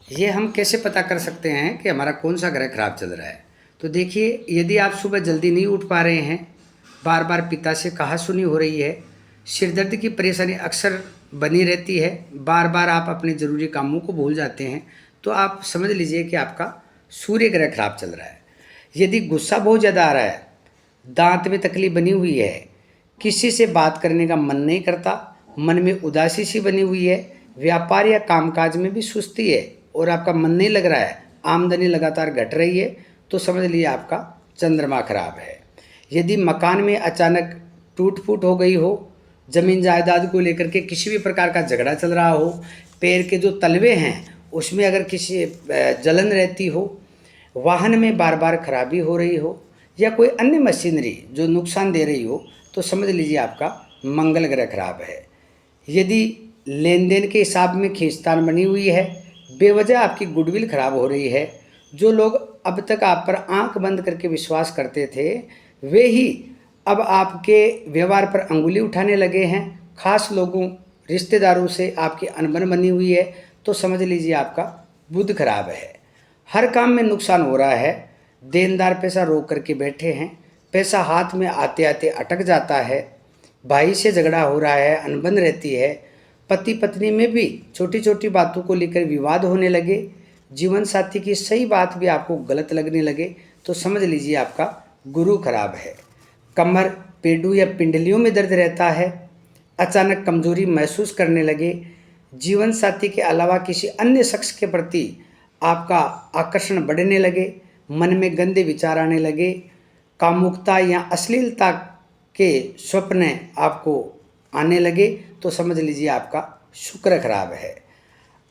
ये हम कैसे पता कर सकते हैं कि हमारा कौन सा ग्रह खराब चल रहा है। तो देखिए, यदि आप सुबह जल्दी नहीं उठ पा रहे हैं, बार बार पिता से कहा-सुनी हो रही है, सिर दर्द की परेशानी अक्सर बनी रहती है, बार बार आप अपने ज़रूरी कामों को भूल जाते हैं, तो आप समझ लीजिए कि आपका सूर्य ग्रह खराब चल रहा है। यदि गुस्सा बहुत ज़्यादा आ रहा है, दांत में तकलीफ बनी हुई है, किसी से बात करने का मन नहीं करता, मन में उदासी सी बनी हुई है, व्यापार या कामकाज में भी सुस्ती है और आपका मन नहीं लग रहा है, आमदनी लगातार घट रही है, तो समझ लीजिए आपका चंद्रमा खराब है। यदि मकान में अचानक टूट फूट हो गई हो, ज़मीन जायदाद को लेकर के किसी भी प्रकार का झगड़ा चल रहा हो, पैर के जो तलवे हैं उसमें अगर किसी जलन रहती हो, वाहन में बार बार खराबी हो रही हो या कोई अन्य मशीनरी जो नुकसान दे रही हो, तो समझ लीजिए आपका मंगल ग्रह खराब है। यदि लेन देन के हिसाब में खींचतान बनी हुई है, बेवजह आपकी गुडविल खराब हो रही है, जो लोग अब तक आप पर आंख बंद करके विश्वास करते थे, वे ही अब आपके व्यवहार पर अंगुली उठाने लगे हैं। खास लोगों, रिश्तेदारों से आपकी अनबन बनी हुई है, तो समझ लीजिए आपका बुध खराब है। हर काम में नुकसान हो रहा है, देनदार पैसा रोक करके बैठे हैं, पैसा हाथ में आते आते अटक जाता है, भाई से झगड़ा हो रहा है, अनबन रहती है, पति पत्नी में भी छोटी छोटी बातों को लेकर विवाद होने लगे, जीवन साथी की सही बात भी आपको गलत लगने लगे, तो समझ लीजिए आपका गुरु खराब है। कमर, पेडू या पिंडलियों में दर्द रहता है, अचानक कमजोरी महसूस करने लगे, जीवन साथी के अलावा किसी अन्य शख्स के प्रति आपका आकर्षण बढ़ने लगे, मन में गंदे विचार आने लगे, कामुकता या अश्लीलता के स्वप्न आपको आने लगे, तो समझ लीजिए आपका शुक्र खराब है।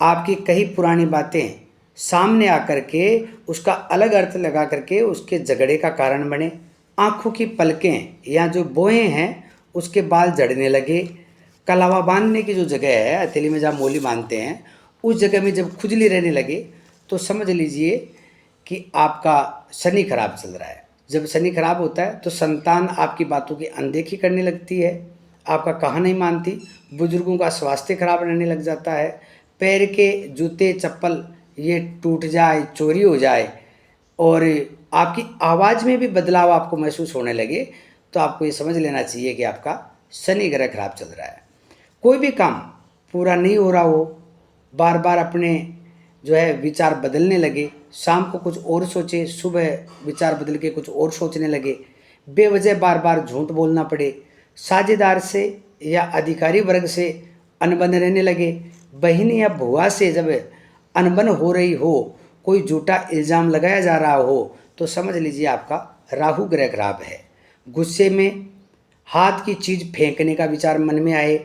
आपकी कई पुरानी बातें सामने आकर के उसका अलग अर्थ लगा करके उसके झगड़े का कारण बने, आँखों की पलकें या जो बोएँ हैं उसके बाल झड़ने लगे, कलावा बांधने की जो जगह है हथेली में जहाँ मोली बांधते हैं उस जगह में जब खुजली रहने लगे, तो समझ लीजिए कि आपका शनि खराब चल रहा है। जब शनि खराब होता है तो संतान आपकी बातों की अनदेखी करने लगती है, आपका कहा नहीं मानती, बुजुर्गों का स्वास्थ्य खराब रहने लग जाता है, पैर के जूते चप्पल ये टूट जाए, चोरी हो जाए और आपकी आवाज़ में भी बदलाव आपको महसूस होने लगे, तो आपको ये समझ लेना चाहिए कि आपका शनि ग्रह खराब चल रहा है। कोई भी काम पूरा नहीं हो रहा हो, बार बार अपने जो है विचार बदलने लगे, शाम को कुछ और सोचे, सुबह विचार बदल के कुछ और सोचने लगे, बेवजह बार बार झूठ बोलना पड़े, साझेदार से या अधिकारी वर्ग से अनबन रहने लगे, बहन या बुआ से जब अनबन हो रही हो, कोई झूठा इल्ज़ाम लगाया जा रहा हो, तो समझ लीजिए आपका राहु ग्रह खराब है। गुस्से में हाथ की चीज़ फेंकने का विचार मन में आए,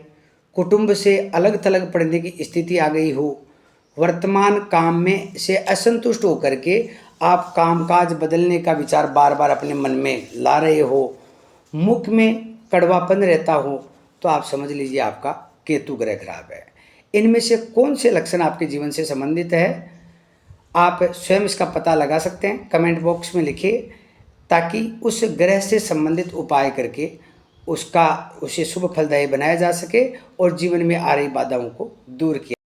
कुटुंब से अलग थलग पड़ने की स्थिति आ गई हो, वर्तमान काम में से असंतुष्ट होकर के आप कामकाज बदलने का विचार बार बार अपने मन में ला रहे हो, मुख में कड़वापन रहता हो, तो आप समझ लीजिए आपका केतु ग्रह खराब है। इनमें से कौन से लक्षण आपके जीवन से संबंधित है, आप स्वयं इसका पता लगा सकते हैं, कमेंट बॉक्स में लिखिए, ताकि उस ग्रह से संबंधित उपाय करके उसे शुभ फलदायी बनाया जा सके और जीवन में आ रही बाधाओं को दूर किया